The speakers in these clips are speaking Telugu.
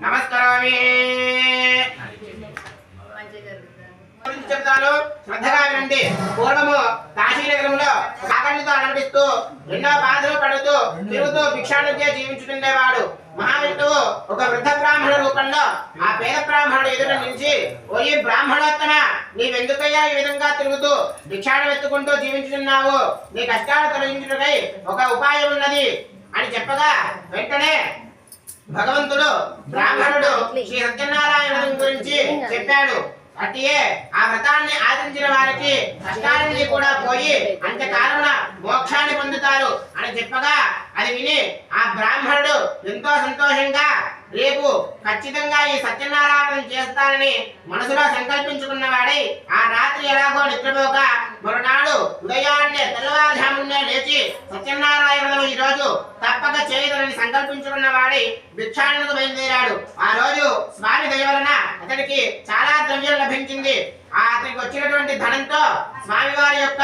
నమస్కారమే చెప్తాను శ్రద్ధగా వినండి. పూర్వము కాశీనగరంలో కాకళ్ళతో నడిపిస్తూ ఎన్నో బాధలు పడుతూ తిరుగుతూ భిక్షాటనగా జీవించుతుండేవాడు. మహావిష్ణువు ఒక వృద్ధ బ్రాహ్మణ రూపంలో ఆ పేద బ్రాహ్మణుడు ఎదుట నిలిచి, ఓ ఈ బ్రాహ్మణోత్తమ, నీవెందుకయ్యా ఈ విధంగా తిరుగుతూ భిక్షాటన ఎత్తుకుంటూ జీవించుతున్నావు? నీ కష్టాలు తొలగించుటకై ఒక ఉపాయం ఉన్నది అని చెప్పగా వెంటనే భగవంతుడు బ్రాహ్మణుడు శ్రీ సత్యనారాయణ గురించి చెప్పాడు. అట్టియే ఆ వ్రతాన్ని ఆచరించిన వారికి కష్టాలన్నీ కూడా పోయి అంత్యకాలమున మోక్షాన్ని పొందుతారు అని చెప్పగా అది విని ఆ బ్రాహ్మణుడు ఎంతో సంతోషంగా రేపు ఖచ్చితంగా ఈ సత్యనారాయణ చేస్తానని మనసులో సంకల్పించుకున్నవాడై ఆ రాత్రి ఎలాగో నిద్రపోక మరునాడు ఉదయాన్నే తెల్లవారుజామునే లేచి సత్యనారాయణను ఈ రోజు తప్పక చేయదనని సంకల్పించుకున్నవాడై భిక్షాటనకు బయలుదేరాడు. ఆ రోజు స్వామి దయ వలన అతడికి చాలా ద్రవ్యం లభించింది. అతనికి వచ్చినటువంటి ధనంతో స్వామివారి యొక్క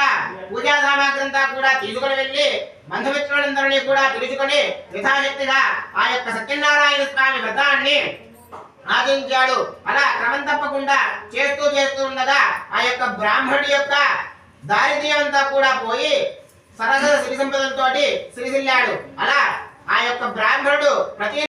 పూజా సామాగ్రి అంతా కూడా తీసుకుని వెళ్లి బంధుమిత్రులందరినీ కూడా పిలుచుకొని యథాశక్తిగా ఆ యొక్క సత్యనారాయణ స్వామి వ్రతాన్ని ఆచరించాడు. అలా క్రమం తప్పకుండా చేస్తూ ఉండగా ఆ యొక్క బ్రాహ్మణుడి యొక్క దారిద్ర్యం అంతా కూడా పోయి సరస సిరి సంపదలతోటి సిరిసిల్లాడు. అలా ఆ యొక్క బ్రాహ్మణుడు ప్రతి